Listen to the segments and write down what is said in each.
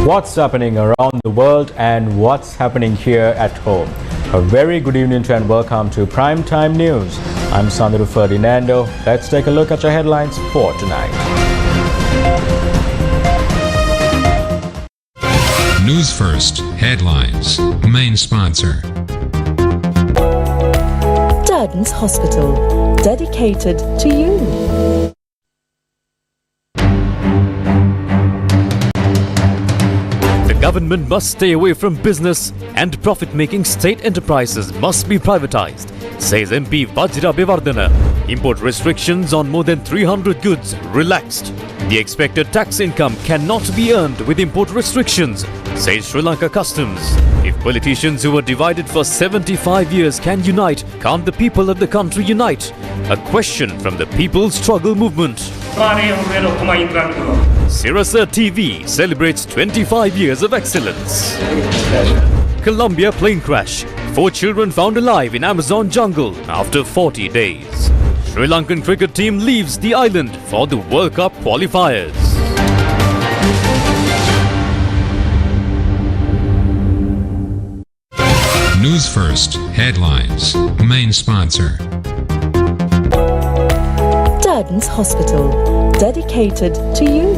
What's happening around the world and what's happening here at home. A very good evening to and welcome to Primetime News. I'm Sandro Ferdinando. Let's take a look at your headlines for tonight. News First Headlines. Main sponsor. Durden's Hospital, dedicated to you. The government must stay away from business and profit-making state enterprises must be privatized, says MP Vajra Bevardhana. Import restrictions on more than 300 goods relaxed. The expected tax income cannot be earned with import restrictions, says Sri Lanka Customs. If politicians who were divided for 75 years can unite, can't the people of the country unite? A question from the People's Struggle Movement. Sirasa TV celebrates 25 years of excellence. Colombia plane crash. 4 children found alive in Amazon jungle after 40 days. Sri Lankan cricket team leaves the island for the World Cup qualifiers. News First Headlines. Main sponsor. Durden's Hospital, dedicated to you.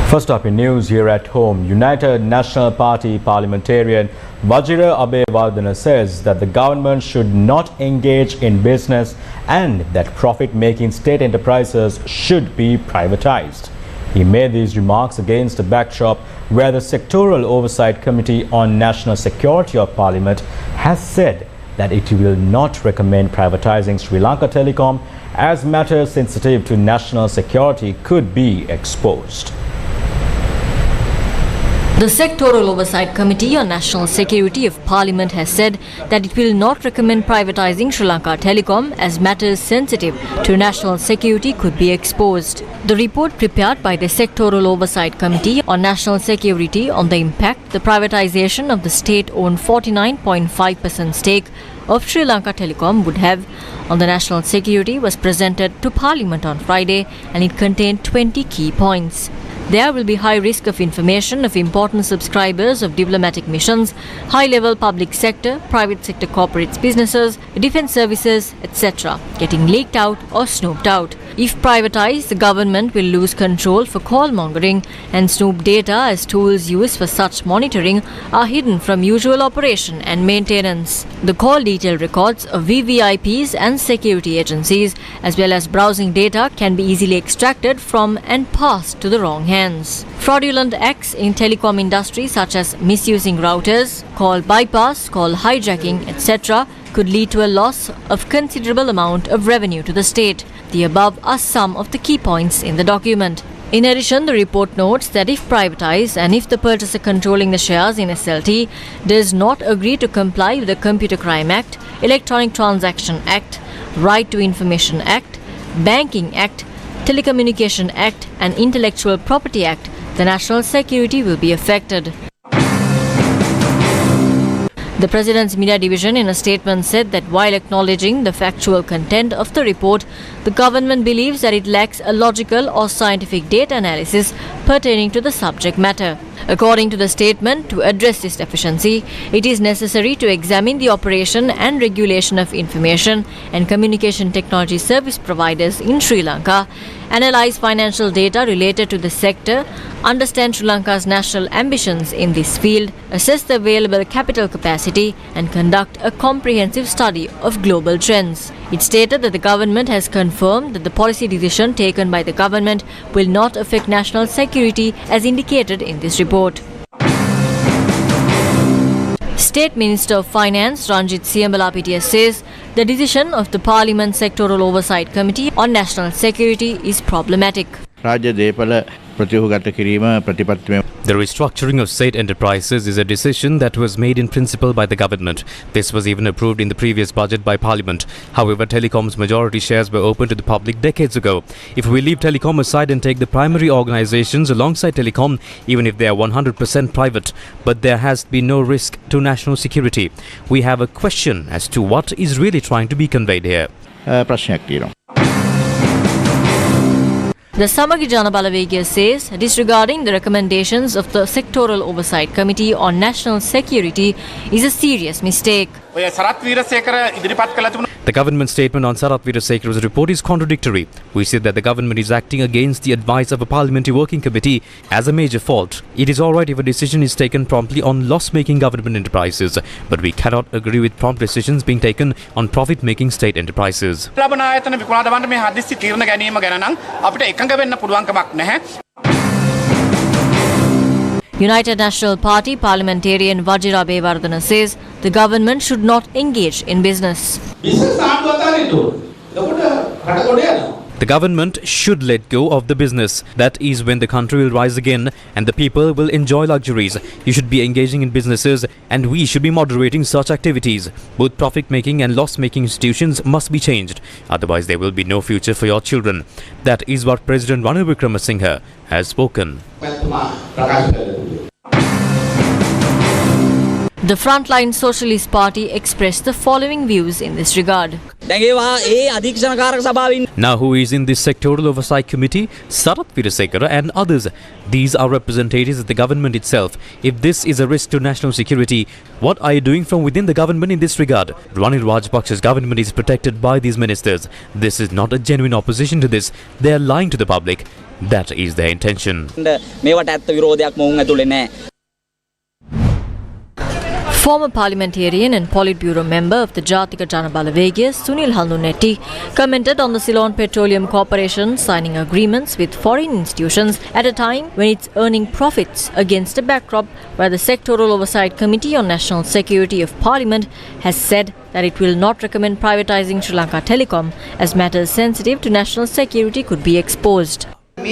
First up in news here at home, United National Party parliamentarian Vajra Abeyewardene says that the government should not engage in business and that profit-making state enterprises should be privatized. He made these remarks against a backdrop where the Sectoral Oversight Committee on National Security of Parliament has said that it will not recommend privatizing Sri Lanka Telecom as matters sensitive to national security could be exposed. The Sectoral Oversight Committee on National Security of Parliament has said that it will not recommend privatising Sri Lanka Telecom as matters sensitive to national security could be exposed. The report prepared by the Sectoral Oversight Committee on National Security on the impact the privatisation of the state-owned 49.5% stake of Sri Lanka Telecom would have on the national security was presented to Parliament on Friday, and it contained 20 key points. There will be high risk of information of important subscribers of diplomatic missions, high-level public sector, private sector corporates, businesses, defence services, etc. getting leaked out or snooped out. If privatised, the government will lose control for call-mongering, and snoop data as tools used for such monitoring are hidden from usual operation and maintenance. The call detail records of VVIPs and security agencies as well as browsing data can be easily extracted from and passed to the wrong hands. Fraudulent acts in telecom industry such as misusing routers, call bypass, call hijacking, etc. could lead to a loss of considerable amount of revenue to the state. The above are some of the key points in the document. In addition, the report notes that if privatized and if the purchaser controlling the shares in SLT does not agree to comply with the Computer Crime Act, Electronic Transaction Act, Right to Information Act, Banking Act, Telecommunication Act and Intellectual Property Act, the national security will be affected. The President's Media Division in a statement said that while acknowledging the factual content of the report, the government believes that it lacks a logical or scientific data analysis pertaining to the subject matter. According to the statement, to address this deficiency, it is necessary to examine the operation and regulation of information and communication technology service providers in Sri Lanka, analyze financial data related to the sector, understand Sri Lanka's national ambitions in this field, assess the available capital capacity, and conduct a comprehensive study of global trends. It stated that the government has confirmed that the policy decision taken by the government will not affect national security as indicated in this report. State Minister of Finance Ranjit Siambalapitiya says the decision of the Parliament Sectoral Oversight Committee on National Security is problematic. The restructuring of state enterprises is a decision that was made in principle by the government. This was even approved in the previous budget by Parliament. However, Telecom's majority shares were open to the public decades ago. If we leave Telecom aside and take the primary organizations alongside Telecom, even if they are 100% private, but there has been no risk to national security, we have a question as to what is really trying to be conveyed here. The Samagi Jana Balawegya says, disregarding the recommendations of the Sectoral Oversight Committee on National Security is a serious mistake. The government statement on Sarath Veerasekara's report is contradictory. We said that the government is acting against the advice of a parliamentary working committee as a major fault. It is alright if a decision is taken promptly on loss-making government enterprises, but we cannot agree with prompt decisions being taken on profit-making state enterprises. United National Party parliamentarian Vajira Abeyewardena says the government should not engage in business. The government should let go of the business. That is when the country will rise again and the people will enjoy luxuries. You should be engaging in businesses and we should be moderating such activities. Both profit-making and loss-making institutions must be changed. Otherwise there will be no future for your children. That is what President Ranil Wickremesinghe has spoken. The Frontline Socialist Party expressed the following views in this regard. Now who is in this sectoral oversight committee? Sarath Veerasekara and others. These are representatives of the government itself. If this is a risk to national security, what are you doing from within the government in this regard? Ranil Rajapaksa's government is protected by these ministers. This is not a genuine opposition to this. They are lying to the public. That is their intention. Former parliamentarian and Politburo member of the Jatika Jana Balawegya, Sunil Halnunetti, commented on the Ceylon Petroleum Corporation signing agreements with foreign institutions at a time when it's earning profits against a backdrop where the Sectoral Oversight Committee on National Security of Parliament has said that it will not recommend privatising Sri Lanka Telecom as matters sensitive to national security could be exposed. Look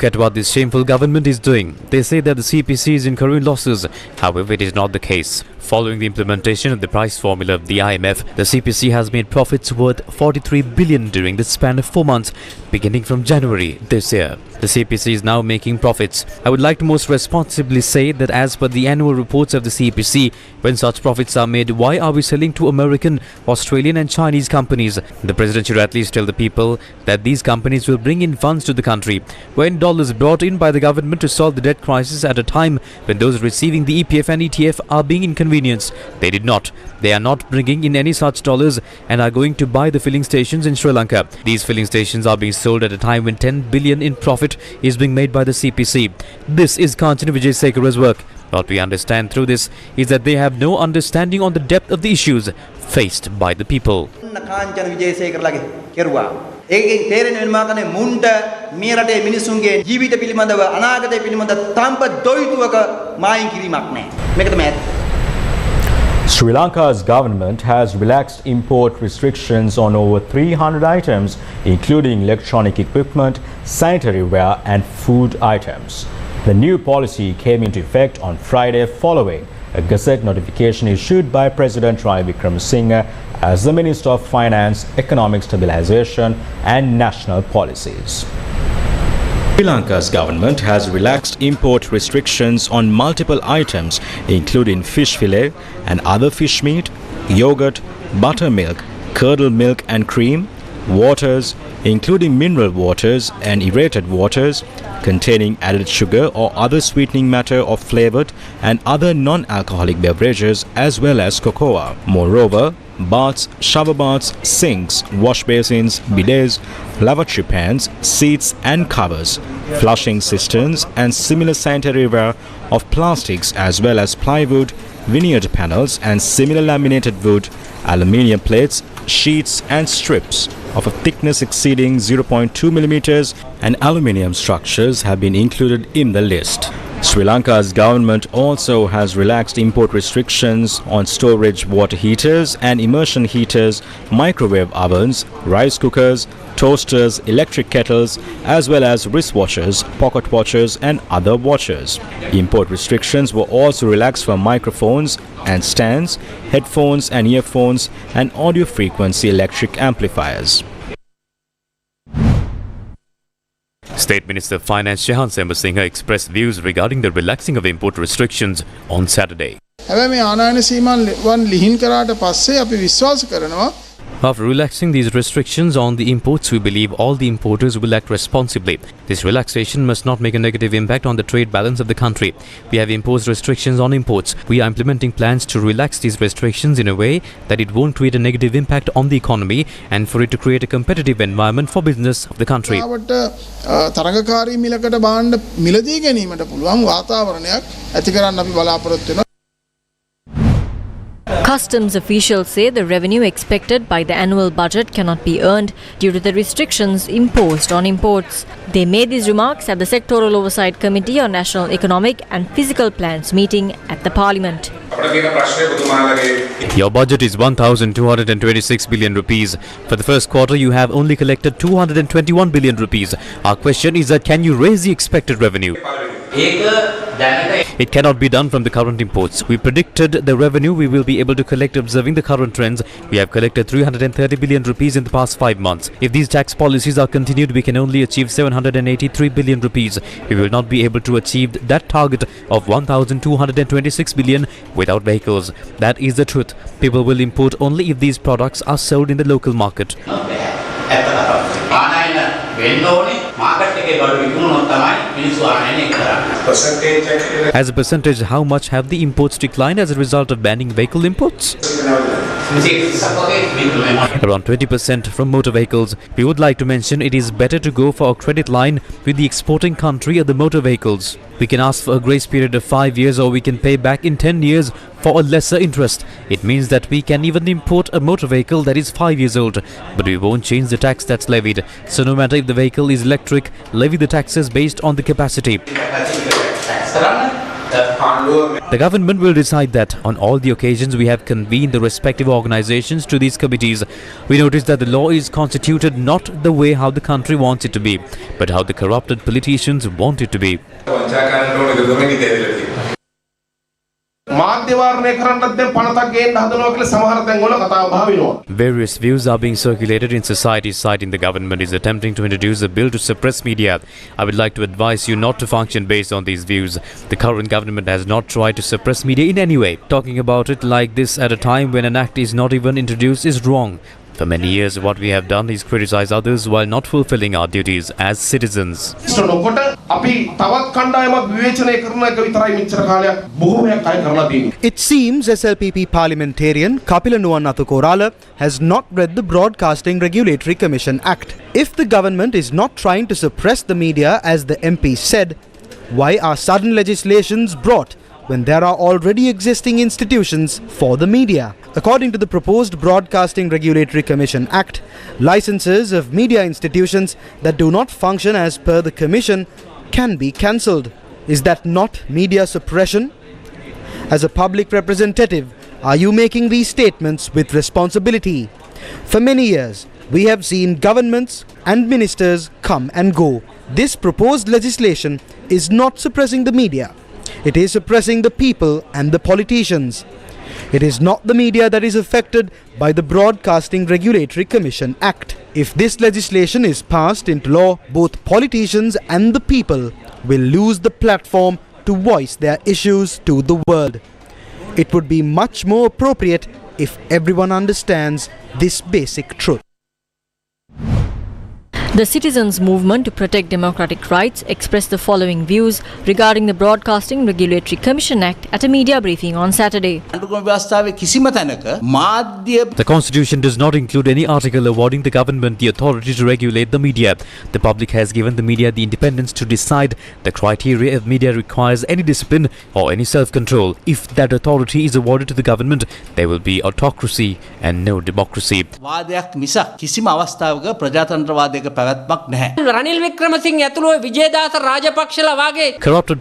at what this shameful government is doing. They say that the CPC is incurring losses. However, it is not the case. Following the implementation of the price formula of the IMF, the CPC has made profits worth 43 billion during the span of 4 months, beginning from January this year. The CPC is now making profits. I would like to most responsibly say that as per the annual reports of the CPC, when such profits are made, why are we selling to American, Australian and Chinese companies? The President should at least tell the people that these companies will bring in funds to the country. When dollars brought in by the government to solve the debt crisis at a time when those receiving the EPF and ETF are being inconvenienced, they did not. They are not bringing in any such dollars and are going to buy the filling stations in Sri Lanka. These filling stations are being sold at a time when 10 billion in profit is being made by the CPC. This is Kanchana Vijaysekara's work. What we understand through this is that they have no understanding on the depth of the issues faced by the people. ඒකෙන් තේරෙන වෙනවා කනේ මුන්ට මේ රටේ මිනිසුන්ගේ ජීවිත පිළිබඳව අනාගතය පිළිබඳව තාම්ප දොයිතුවක මායින් කිරීමක් නැහැ. මේක තමයි ඇත්ත. Sri Lanka's government has relaxed import restrictions on over 300 items, including electronic equipment, sanitary ware and food items. The new policy came into effect on Friday following a Gazette notification issued by President Ranil Wickremesinghe as the Minister of Finance, Economic Stabilization and National Policies. Sri Lanka's government has relaxed import restrictions on multiple items, including fish fillet and other fish meat, yogurt, buttermilk, curdled milk and cream, waters, including mineral waters and aerated waters, containing added sugar or other sweetening matter or flavored and other non-alcoholic beverages, as well as cocoa. Moreover, baths, shower baths, sinks, wash basins, bidets, lavatory pans, seats and covers, flushing cisterns and similar sanitary ware of plastics, as well as plywood, veneered panels and similar laminated wood, aluminium plates, sheets and strips of a thickness exceeding 0.2 millimeters and aluminium structures have been included in the list. Sri Lanka's government also has relaxed import restrictions on storage water heaters and immersion heaters, microwave ovens, rice cookers, toasters, electric kettles, as well as wristwatches, pocket watches and other watches. Import restrictions were also relaxed for microphones and stands, headphones and earphones and audio frequency electric amplifiers. State Minister of Finance Shehan Sembasinghe expressed views regarding the relaxing of import restrictions on Saturday. හැබැයි මේ ආනයන සීමාවන් ලිහිල් කරාට පස්සේ අපි විශ්වාස කරනවා After relaxing these restrictions on the imports, we believe all the importers will act responsibly. This relaxation must not make a negative impact on the trade balance of the country. We have imposed restrictions on imports. We are implementing plans to relax these restrictions in a way that it won't create a negative impact on the economy and for it to create a competitive environment for business of the country. තරගකාරී මිලකට බාණ්ඩ මිලදී ගැනීමට පුළුවන් වාතාවරණයක් ඇති කරන්න අපි බලාපොරොත්තු වෙනවා. Customs officials say the revenue expected by the annual budget cannot be earned due to the restrictions imposed on imports. They made these remarks at the Sectoral Oversight Committee on National Economic and Physical Plans meeting at the Parliament. Your budget is 1,226 billion rupees. For the first quarter, you have only collected 221 billion rupees. Our question is that can you raise the expected revenue? It cannot be done from the current imports. We predicted the revenue we will be able to collect observing the current trends. We have collected 330 billion rupees in the past 5 months. If these tax policies are continued, we can only achieve 783 billion rupees. We will not be able to achieve that target of 1,226 billion without vehicles. That is the truth. People will import only if these products are sold in the local market. As a percentage, how much have the imports declined as a result of banning vehicle imports? Around 20% from motor vehicles. We would like to mention it is better to go for a credit line with the exporting country of the motor vehicles. We can ask for a grace period of 5 years or we can pay back in 10 years for a lesser interest. It means that we can even import a motor vehicle that is 5 years old, but we won't change the tax that's levied. So no matter if the vehicle is electric, levy the taxes based on the capacity. The government will decide that. On all the occasions we have convened the respective organizations to these committees. We notice that the law is constituted not the way how the country wants it to be, but how the corrupted politicians want it to be. Various views are being circulated in society citing the government is attempting to introduce a bill to suppress media. I would like to advise you not to function based on these views. The current government has not tried to suppress media in any way. Talking about it like this at a time when an act is not even introduced is wrong. For many years, what we have done is criticize others while not fulfilling our duties as citizens. It seems SLPP parliamentarian Kapila Nuwanathu Korala has not read the Broadcasting Regulatory Commission Act. If the government is not trying to suppress the media as the MP said, why are sudden legislations brought when there are already existing institutions for the media? According to the proposed Broadcasting Regulatory Commission Act, licenses of media institutions that do not function as per the Commission can be cancelled. Is that not media suppression? As a public representative, are you making these statements with responsibility? For many years, we have seen governments and ministers come and go. This proposed legislation is not suppressing the media. It is suppressing the people and the politicians. It is not the media that is affected by the Broadcasting Regulatory Commission Act. If this legislation is passed into law, both politicians and the people will lose the platform to voice their issues to the world. It would be much more appropriate if everyone understands this basic truth. The Citizens Movement to Protect Democratic Rights expressed the following views regarding the Broadcasting Regulatory Commission Act at a media briefing on Saturday. The Constitution does not include any article awarding the government the authority to regulate the media. The public has given the media the independence to decide the criteria if media requires any discipline or any self-control. If that authority is awarded to the government, there will be autocracy and no democracy. Corrupted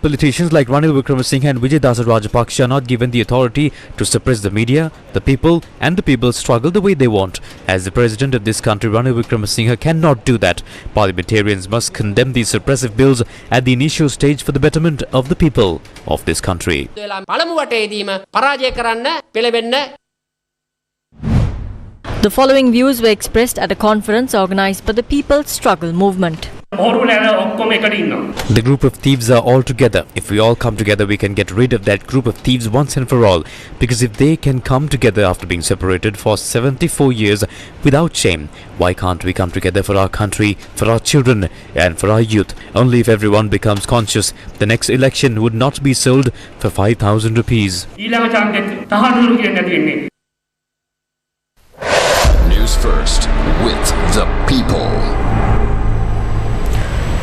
politicians like Ranil Wickremesinghe and Vijayadasa Rajapaksa are not given the authority to suppress the media, the people, and the people struggle the way they want. As the president of this country, Ranil Wickremesinghe cannot do that. Parliamentarians must condemn these suppressive bills at the initial stage for the betterment of the people of this country. The following views were expressed at a conference organized by the People's Struggle Movement. The group of thieves are all together. If we all come together, we can get rid of that group of thieves once and for all. Because if they can come together after being separated for 74 years without shame, why can't we come together for our country, for our children and for our youth? Only if everyone becomes conscious, the next election would not be sold for 5,000 rupees. News First with the people.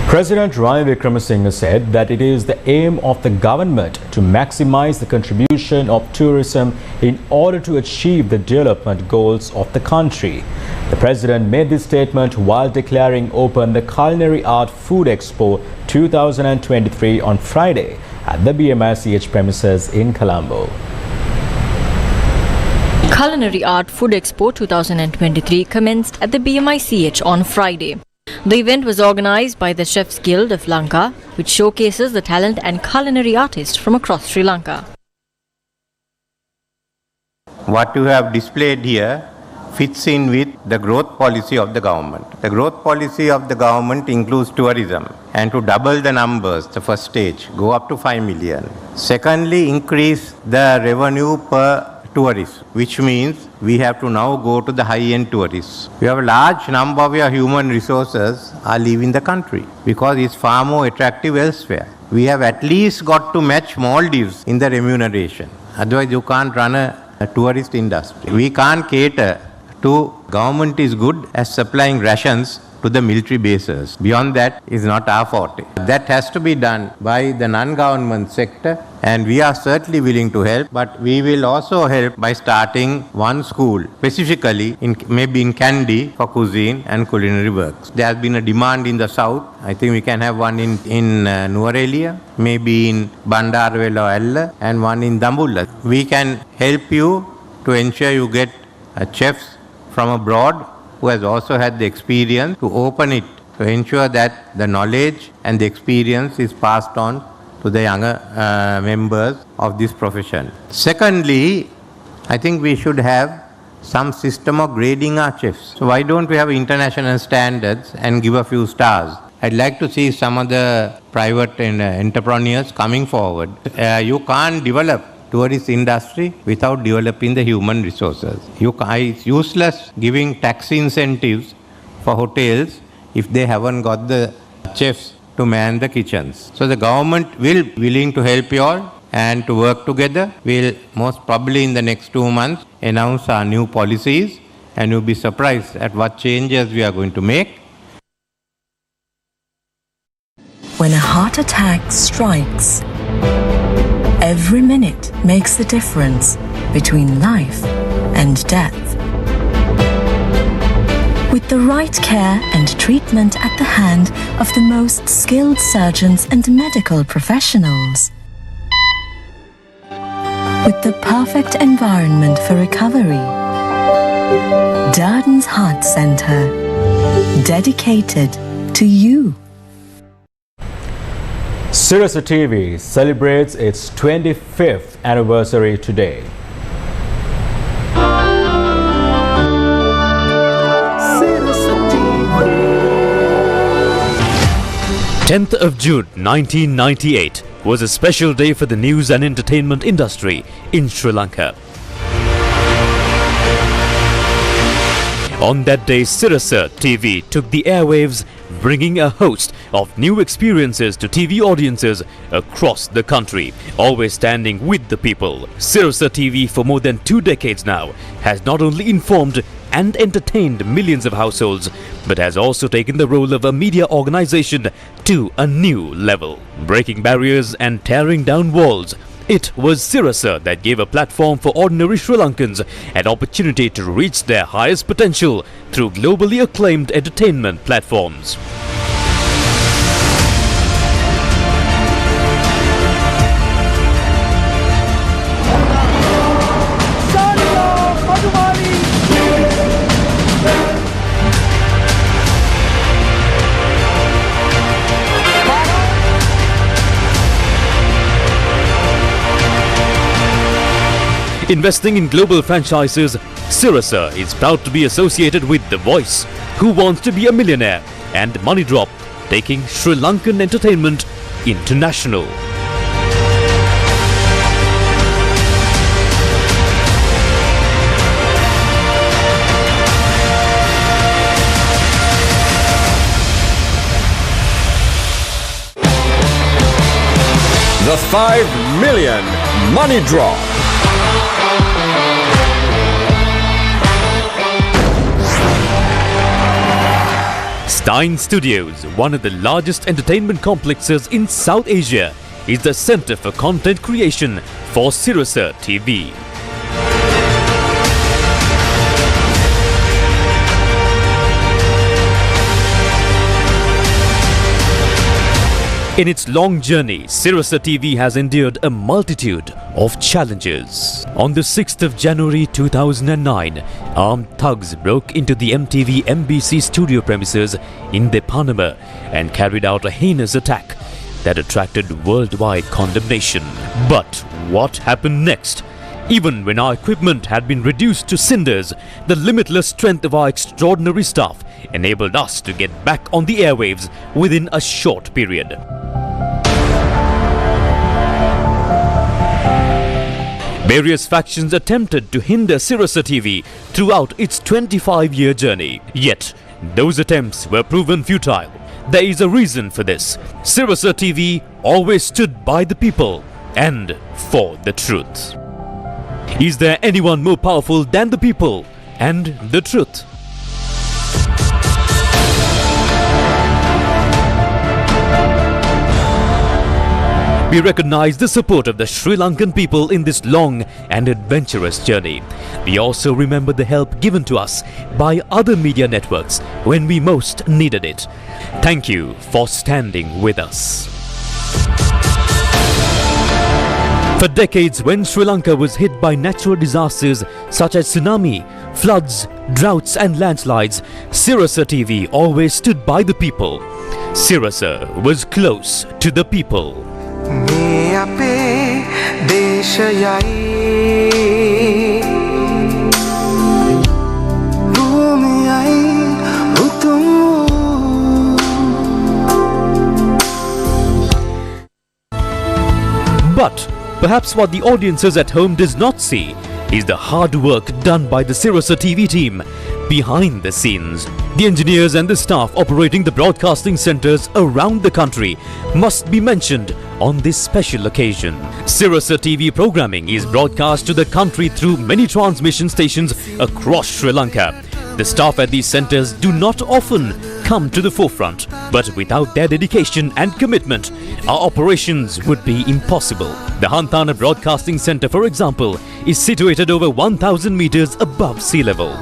President Ranil Wickremesinghe said that it is the aim of the government to maximize the contribution of tourism in order to achieve the development goals of the country. The president made this statement while declaring open the Culinary Art Food Expo 2023 on Friday at the BMICH premises in Colombo. Culinary Art Food Expo 2023 commenced at the BMICH on Friday. The event was organized by the Chefs Guild of Lanka, which showcases the talent and culinary artists from across Sri Lanka. What you have displayed here fits in with the growth policy of the government. The growth policy of the government includes tourism, and to double the numbers, the first stage, go up to 5 million. Secondly, increase the revenue per tourists, which means we have to now go to the high-end tourists. We have a large number of your human resources are leaving the country because it's far more attractive elsewhere. We have at least got to match Maldives in the remuneration. Otherwise, you can't run a tourist industry. We can't cater to government is good at supplying rations to the military bases. Beyond that is not our forte. That has to be done by the non-government sector, and we are certainly willing to help, but we will also help by starting one school, specifically maybe in Kandy for cuisine and culinary works. There has been a demand in the south. I think we can have one in Nuwara, maybe in Bandarwala or Ella, and one in Dambulla. We can help you to ensure you get chefs from abroad who has also had the experience to open it to ensure that the knowledge and the experience is passed on to the younger members of this profession. Secondly, I think we should have some system of grading our chefs. So why don't we have international standards and give a few stars? I'd like to see some of the private entrepreneurs coming forward. You can't develop tourist industry without developing the human resources. It's useless giving tax incentives for hotels if they haven't got the chefs to man the kitchens. So the government will willing to help you all and to work together. We'll most probably in the next 2 months announce our new policies, and you'll be surprised at what changes we are going to make. When a heart attack strikes, every minute makes the difference between life and death. With the right care and treatment at the hand of the most skilled surgeons and medical professionals. With the perfect environment for recovery. Darden's Heart Center, dedicated to you. Sirasa TV celebrates its 25th anniversary today. 10th of June 1998 was a special day for the news and entertainment industry in Sri Lanka. On that day, Sirasa TV took the airwaves, bringing a host of new experiences to TV audiences across the country, always standing with the people. Sirasa TV for more than 2 decades now has not only informed and entertained millions of households, but has also taken the role of a media organization to a new level. Breaking barriers and tearing down walls, it was Sirasa that gave a platform for ordinary Sri Lankans an opportunity to reach their highest potential through globally acclaimed entertainment platforms. Investing in global franchises, Sirasa is proud to be associated with The Voice, Who Wants to Be a Millionaire, and Money Drop, taking Sri Lankan entertainment international. The 5 million money draw. Stein Studios, one of the largest entertainment complexes in South Asia, is the center for content creation for Sirasa TV. In its long journey, Sirasa TV has endured a multitude of challenges. On the 6th of January 2009, armed thugs broke into the MTV MBC studio premises in Depanama and carried out a heinous attack that attracted worldwide condemnation. But what happened next? Even when our equipment had been reduced to cinders, the limitless strength of our extraordinary staff enabled us to get back on the airwaves within a short period. Various factions attempted to hinder Sirasa TV throughout its 25-year journey. Yet, those attempts were proven futile. There is a reason for this. Sirasa TV always stood by the people and for the truth. Is there anyone more powerful than the people and the truth? We recognize the support of the Sri Lankan people in this long and adventurous journey. We also remember the help given to us by other media networks when we most needed it. Thank you for standing with us. For decades, when Sri Lanka was hit by natural disasters such as tsunami, floods, droughts and landslides, Sirasa TV always stood by the people. Sirasa was close to the people. But perhaps what the audiences at home does not see is the hard work done by the Sirasa TV team behind the scenes. The engineers and the staff operating the broadcasting centers around the country must be mentioned on this special occasion. Sirasa TV programming is broadcast to the country through many transmission stations across Sri Lanka. The staff at these centers do not often come to the forefront, but without their dedication and commitment, our operations would be impossible. The Hantana Broadcasting Center, for example, is situated over 1,000 meters above sea level.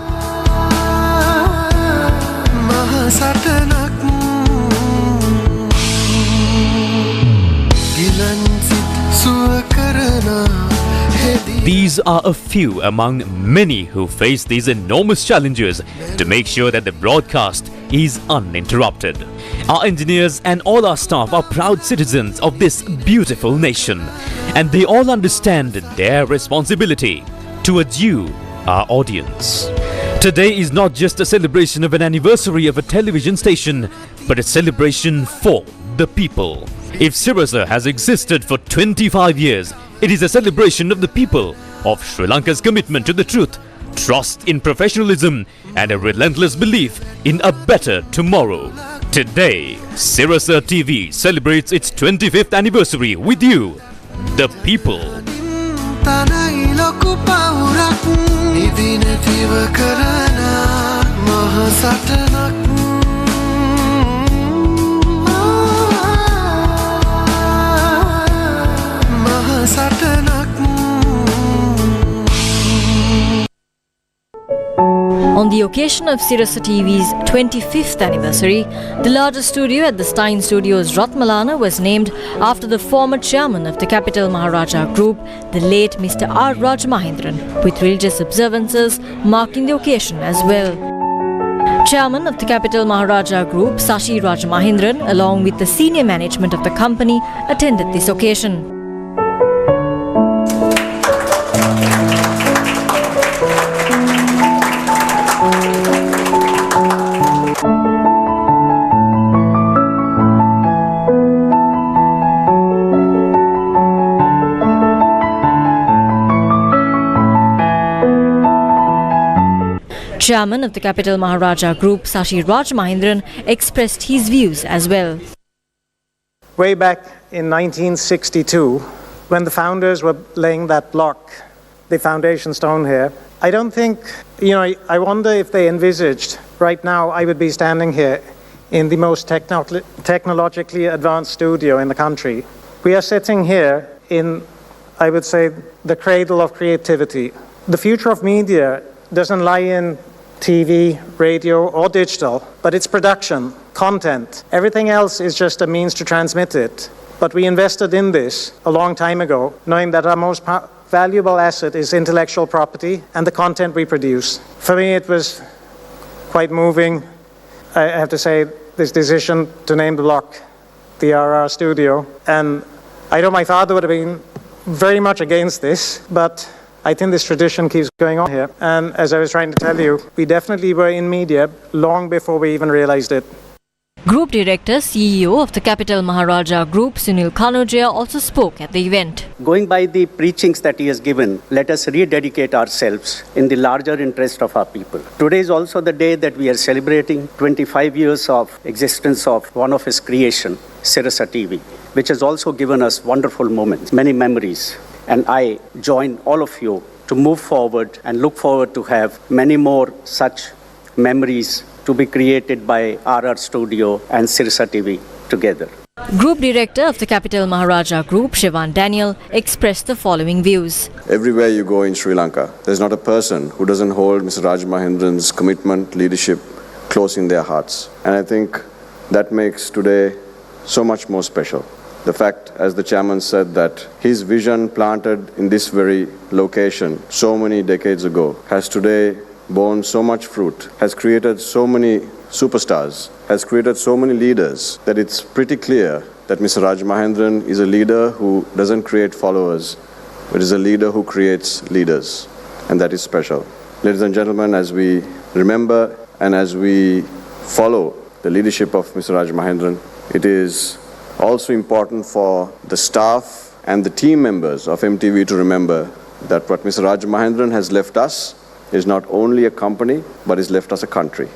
These are a few among many who face these enormous challenges to make sure that the broadcast is uninterrupted. Our engineers and all our staff are proud citizens of this beautiful nation, and they all understand their responsibility towards you, our audience. Today is not just a celebration of an anniversary of a television station, but a celebration for the people. If Sirasa has existed for 25 years, it is a celebration of the people, of Sri Lanka's commitment to the truth, trust in professionalism, and a relentless belief in a better tomorrow. Today, Sirasa TV celebrates its 25th anniversary with you, the people. On the occasion of Sirasa TV's 25th anniversary, the largest studio at the Stein Studios, Ratmalana, was named after the former chairman of the Capital Maharaja Group, the late Mr. R. Raj Mahindran, with religious observances marking the occasion as well. Chairman of the Capital Maharaja Group, Sashi Raj Mahindran, along with the senior management of the company, attended this occasion. Chairman of the Capital Maharaja Group, Sashi Raj Mahindran, expressed his views as well. Way back in 1962, when the founders were laying that block, the foundation stone here, I don't think, I wonder if they envisaged right now I would be standing here in the most technologically advanced studio in the country. We are sitting here in, I would say, the cradle of creativity. The future of media doesn't lie in TV, radio, or digital, but it's production, content. Everything else is just a means to transmit it. But we invested in this a long time ago, knowing that our most valuable asset is intellectual property and the content we produce. For me, it was quite moving. I have to say, this decision to name the block the RR Studio. And I know my father would have been very much against this, but I think this tradition keeps going on here. And as I was trying to tell you, we definitely were in media long before we even realized it. Group Director, CEO of the Capital Maharaja Group, Sunil Kanodia, also spoke at the event. Going by the preachings that he has given, let us rededicate ourselves in the larger interest of our people. Today is also the day that we are celebrating 25 years of existence of one of his creation, Sirasa TV, which has also given us wonderful moments, many memories. And I join all of you to move forward and look forward to have many more such memories to be created by RR Studio and Sirasa TV together. Group Director of the Capital Maharaja Group, Shivan Daniel, expressed the following views. Everywhere you go in Sri Lanka, there's not a person who doesn't hold Mr. Raj Mahindran's commitment, leadership close in their hearts. And I think that makes today so much more special. The fact, as the chairman said, that his vision planted in this very location so many decades ago has today borne so much fruit, has created so many superstars, has created so many leaders, that it's pretty clear that Mr. Raj Mahindran is a leader who doesn't create followers, but is a leader who creates leaders. And that is special. Ladies and gentlemen, as we remember and as we follow the leadership of Mr. Raj Mahindran, it is also important for the staff and the team members of MTV to remember that what Mr. Raj Mahindran has left us is not only a company, but has left us a country.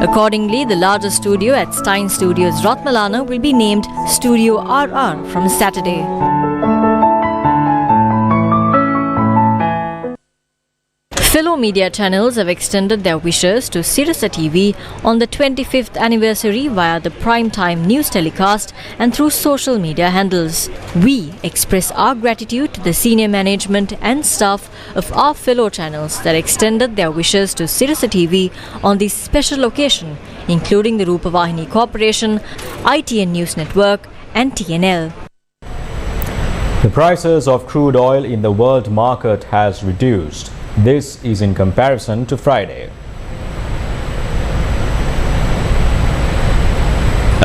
Accordingly, the largest studio at Stein Studios Ratmalana will be named Studio RR from Saturday. Fellow media channels have extended their wishes to Sirasa TV on the 25th anniversary via the prime-time news telecast and through social media handles. We express our gratitude to the senior management and staff of our fellow channels that extended their wishes to Sirasa TV on this special occasion, including the Rupavahini Corporation, ITN News Network and TNL. The prices of crude oil in the world market has reduced. This is in comparison to Friday.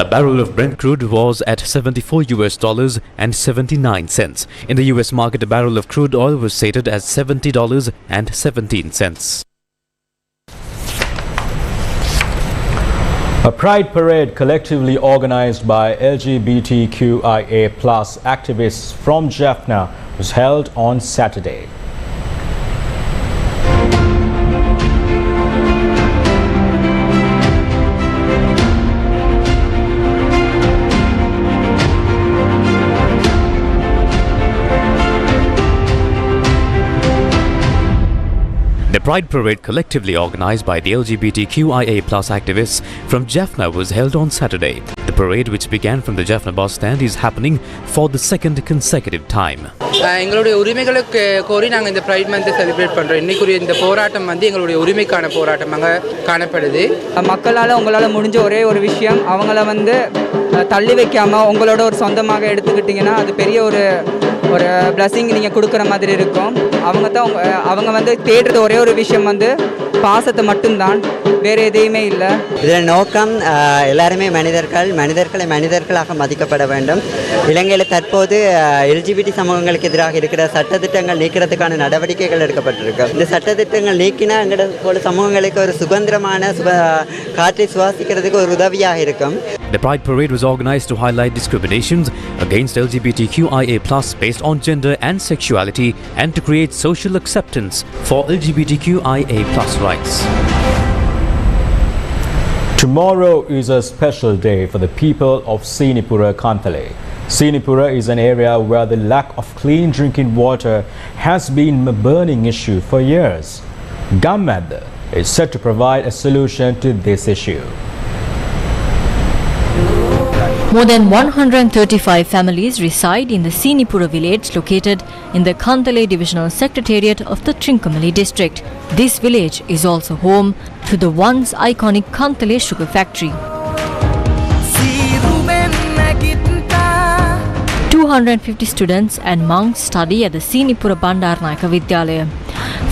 A barrel of Brent crude was at $74 and 79 cents. In the US market, a barrel of crude oil was stated as $70 and 17 cents. A pride parade collectively organized by LGBTQIA+ activists from Jaffna was held on Saturday. The Pride Parade, collectively organized by the LGBTQIA+ activists from Jaffna, was held on Saturday. The parade, which began from the Jaffna bus stand, is happening for the second consecutive time. எங்களுடைய உரிமைகளை கோரி நாங்கள் இந்த bright month celebrate பண்றோம். இன்னைக்குரிய இந்த போராட்டம் வந்து எங்களுடைய உரிமைக்கான போராட்டமாக காணப்படுது. மக்களால் உங்களால் முடிஞ்ச ஒரே ஒரு விஷயம், அவங்கள வந்து தள்ளி வைக்காம உங்களோட ஒரு சொந்தமாக எடுத்துக்கிட்டிங்கன்னா அது பெரிய ஒரு பிளஸிங் நீங்கள் கொடுக்குற மாதிரி இருக்கும். அவங்க வந்து தேடுறது ஒரே ஒரு விஷயம் வந்து பாசத்தை மட்டும்தான், வேறு எதையுமே இல்லை. இதில் நோக்கம் எல்லாருமே மனிதர்களை மனிதர்களாக மதிக்கப்பட வேண்டும். இலங்கையில் தற்போது எல்ஜிபிடி சமூகங்களுக்கு எதிராக இருக்கிற சட்டத்திட்டங்கள் நீக்கிறதுக்கான நடவடிக்கைகள் எடுக்கப்பட்டிருக்கு. இந்த சட்டத்திட்டங்கள் நீக்கினா எங்களோட சமூகங்களுக்கு ஒரு சுதந்திரமான காற்றை சுவாசிக்கிறதுக்கு ஒரு உதவியாக இருக்கும். The Pride Parade was organized to highlight discriminations against LGBTQIA+ based based on gender and sexuality and to create social acceptance for LGBTQIA+ rights. Tomorrow is a special day for the people of Sinipura Kantale. Sinipura is an area where the lack of clean drinking water has been a burning issue for years. Government is set to provide a solution to this issue. More than 135 families reside in the Sinipura village located in the Kantale Divisional Secretariat of the Trincomalee district. This village is also home to the once iconic Kantale sugar factory. 250 students and monks study at the Sinipura Bandaranaike Vidyalaya.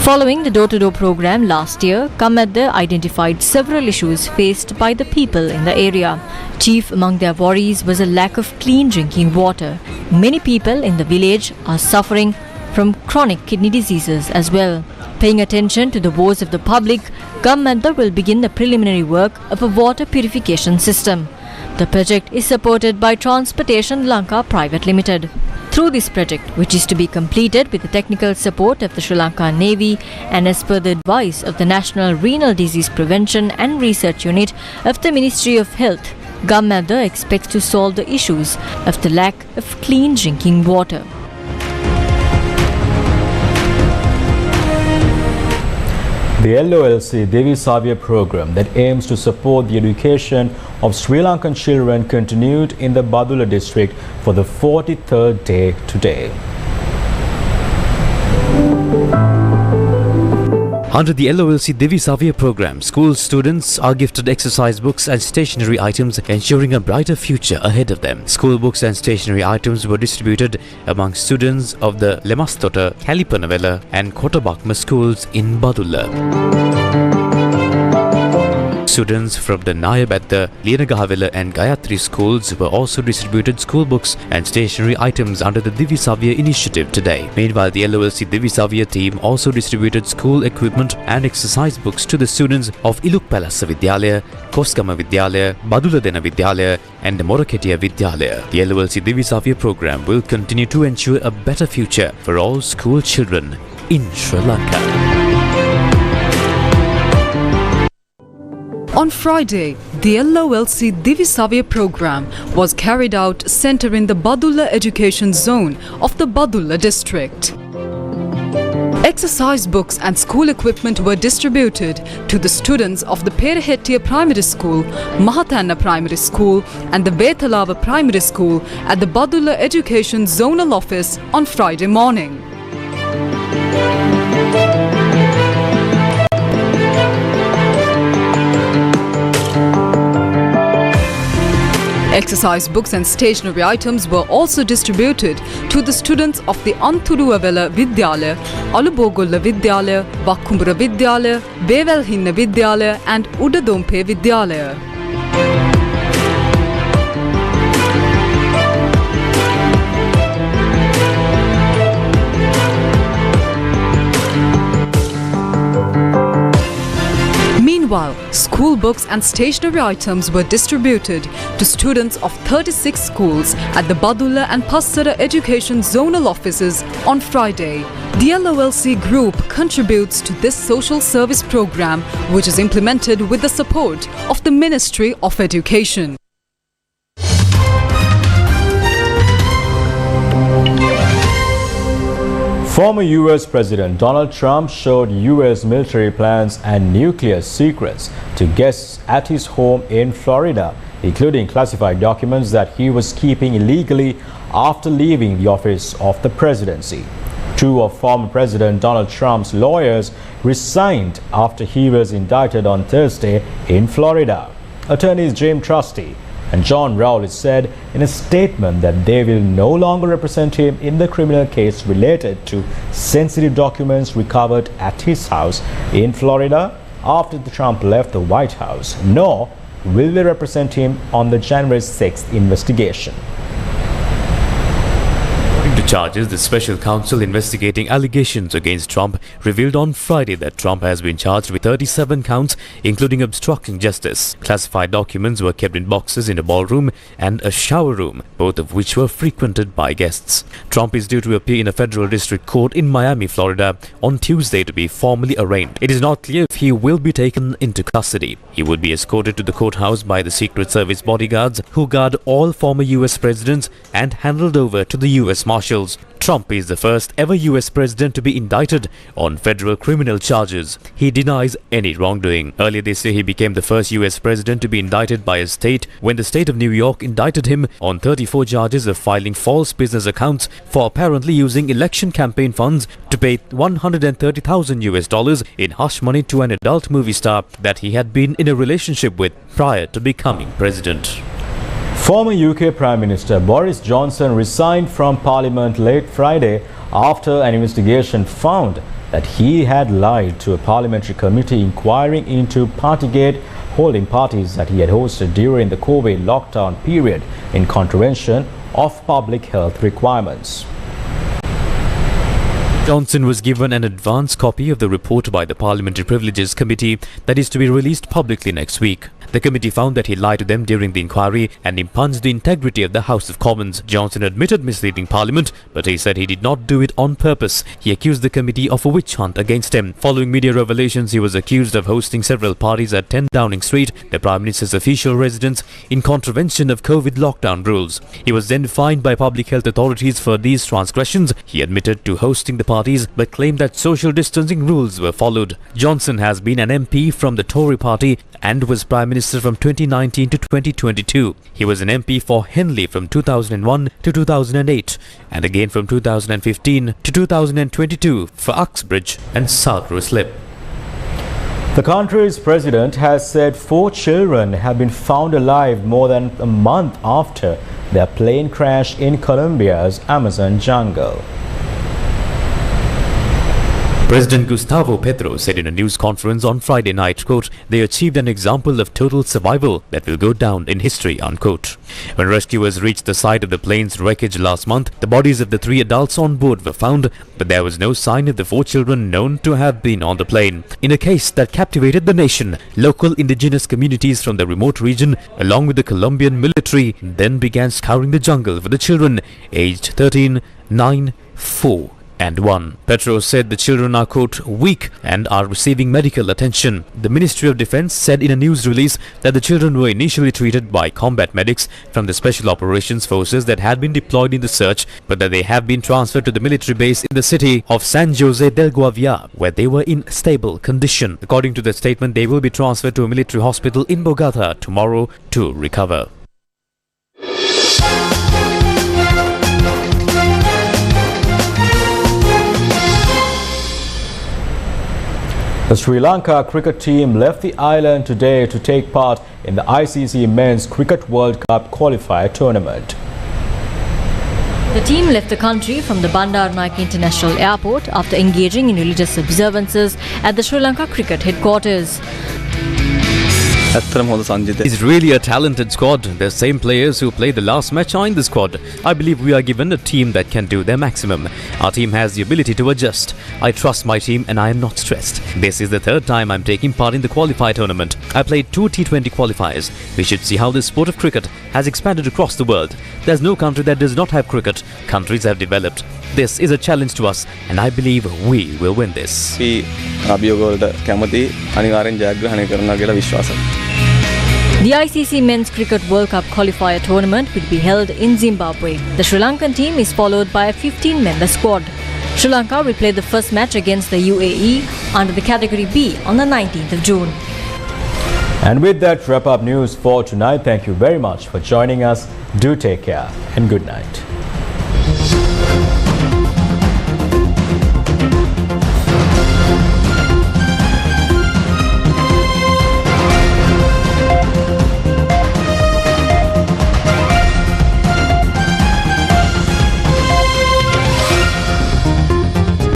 Following the door-to-door program last year, Kamadda identified several issues faced by the people in the area. Chief among their worries was a lack of clean drinking water. Many people in the village are suffering from chronic kidney diseases as well. Paying attention to the woes of the public, Kamadda will begin the preliminary work of a water purification system. The project is supported by Transportation Lanka Private Limited. Through this project, which is to be completed with the technical support of the Sri Lanka Navy and as per the advice of the National Renal Disease Prevention and Research Unit of the Ministry of Health, Government expects to solve the issues of the lack of clean drinking water. The LOLC Devi Savia program that aims to support the education of Sri Lankan children continued in the Badula district for the 43rd day today. Under the LOLC Devi Savia program, school students are gifted exercise books and stationery items, ensuring a brighter future ahead of them. School books and stationery items were distributed among students of the Lemastota, Kalipanavela and Kotabakma schools in Badulla. Students from the Nayabadda, Lienagahavela and Gayatri schools were also distributed school books and stationery items under the Devi Savia initiative today. Meanwhile, the LOLC Devi Savia team also distributed school equipment and exercise books to the students of Ilukpalassa Vidyalaya, Koskama Vidyalaya, Baduladena Vidyalaya and Moraketia Vidyalaya. The LOLC Devi Savia program will continue to ensure a better future for all school children in Sri Lanka. On Friday, the LOLC Devi Savia program was carried out centering the Badulla education zone of the Badulla district. Exercise books and school equipment were distributed to the students of the Perehettiya Primary School, Mahatanna Primary School and the Bethalava Primary School at the Badulla Education Zonal Office on Friday morning. Exercise books and stationery items were also distributed to the students of the Anturuavela Vidyalaya, Alubogolla Vidyalaya, Vakkumbura Vidyalaya, Bevelhinna Vidyalaya and Udadompe Vidyalaya. Meanwhile, school books and stationery items were distributed to students of 36 schools at the Badulla and Passara Education Zonal offices on Friday. The LOLC group contributes to this social service program, which is implemented with the support of the Ministry of Education. Former US President Donald Trump showed US military plans and nuclear secrets to guests at his home in Florida, including classified documents that he was keeping illegally after leaving the office of the presidency. Two of former President Donald Trump's lawyers resigned after he was indicted on Thursday in Florida. Attorneys Jim Trusty and John Rowley said in a statement that they will no longer represent him in the criminal case related to sensitive documents recovered at his house in Florida after Trump left the White House, nor will they represent him on the January 6th investigation. According to Charges the special counsel investigating allegations against Trump revealed on Friday that Trump has been charged with 37 counts, including obstructing justice. Classified documents were kept in boxes in a ballroom and a shower room, both of which were frequented by guests. Trump is due to appear in a federal district court in Miami, Florida, on Tuesday to be formally arraigned. It is not clear if he will be taken into custody. He would be escorted to the courthouse by the Secret Service bodyguards who guard all former U.S. presidents and handed over to the U.S. Marshals. Trump is the first ever U.S. president to be indicted on federal criminal charges. He denies any wrongdoing. Earlier this year, he became the first U.S. president to be indicted by a state when the state of New York indicted him on 34 charges of filing false business accounts for apparently using election campaign funds to pay $130,000 in hush money to an adult movie star that he had been in a relationship with prior to becoming president. Former UK Prime Minister Boris Johnson resigned from Parliament late Friday after an investigation found that he had lied to a parliamentary committee inquiring into Partygate, holding parties that he had hosted during the COVID lockdown period in contravention of public health requirements. Johnson was given an advance copy of the report by the Parliamentary Privileges Committee that is to be released publicly next week. The committee found that he lied to them during the inquiry and impugned the integrity of the House of Commons. Johnson admitted misleading Parliament, but he said he did not do it on purpose. He accused the committee of a witch hunt against him. Following media revelations, he was accused of hosting several parties at 10 Downing Street, the Prime Minister's official residence, in contravention of COVID lockdown rules. He was then fined by public health authorities for these transgressions. He admitted to hosting the parties but claimed that social distancing rules were followed. Johnson has been an MP from the Tory party and was Prime Minister from 2019 to 2022. He was an MP for Henley from 2001 to 2008 and again from 2015 to 2022 for Uxbridge and South Ruislip. The country's president has said 4 children have been found alive more than a month after their plane crashed in Colombia's Amazon jungle. President Gustavo Petro said in a news conference on Friday night, quote, "They achieved an example of total survival that will go down in history," unquote. When rescuers reached the site of the plane's wreckage last month, the bodies of the 3 adults on board were found, but there was no sign of the 4 children known to have been on the plane. In a case that captivated the nation, local indigenous communities from the remote region, along with the Colombian military, then began scouring the jungle for the children aged 13, 9, 4, and 1. Petro said the children are, quote, weak and are receiving medical attention. The Ministry of Defense said in a news release that the children were initially treated by combat medics from the Special Operations Forces that had been deployed in the search, but that they have been transferred to the military base in the city of San Jose del Guaviare, where they were in stable condition. According to the statement, they will be transferred to a military hospital in Bogota tomorrow to recover. The Sri Lanka cricket team left the island today to take part in the ICC Men's Cricket World Cup qualifier tournament. The team left the country from the Bandar Naik International Airport after engaging in religious observances at the Sri Lanka cricket headquarters. It's really a talented squad. The same players who played the last match are in the squad. I believe we are given a team that can do their maximum. Our team has the ability to adjust. I trust my team and I am not stressed. This is the 3rd time I'm taking part in the qualifier tournament. I played 2 T20 qualifiers. We should see how the sport of cricket has expanded across the world. There's no country that does not have cricket. Countries have developed. This is a challenge to us and I believe we will win this. The ICC Men's Cricket World Cup qualifier tournament will be held in Zimbabwe. The Sri Lankan team is followed by a 15-member squad. Sri Lanka will play the first match against the UAE under the Category B on the 19th of June. And with that, wrap up news for tonight. Thank you very much for joining us. Do take care and good night.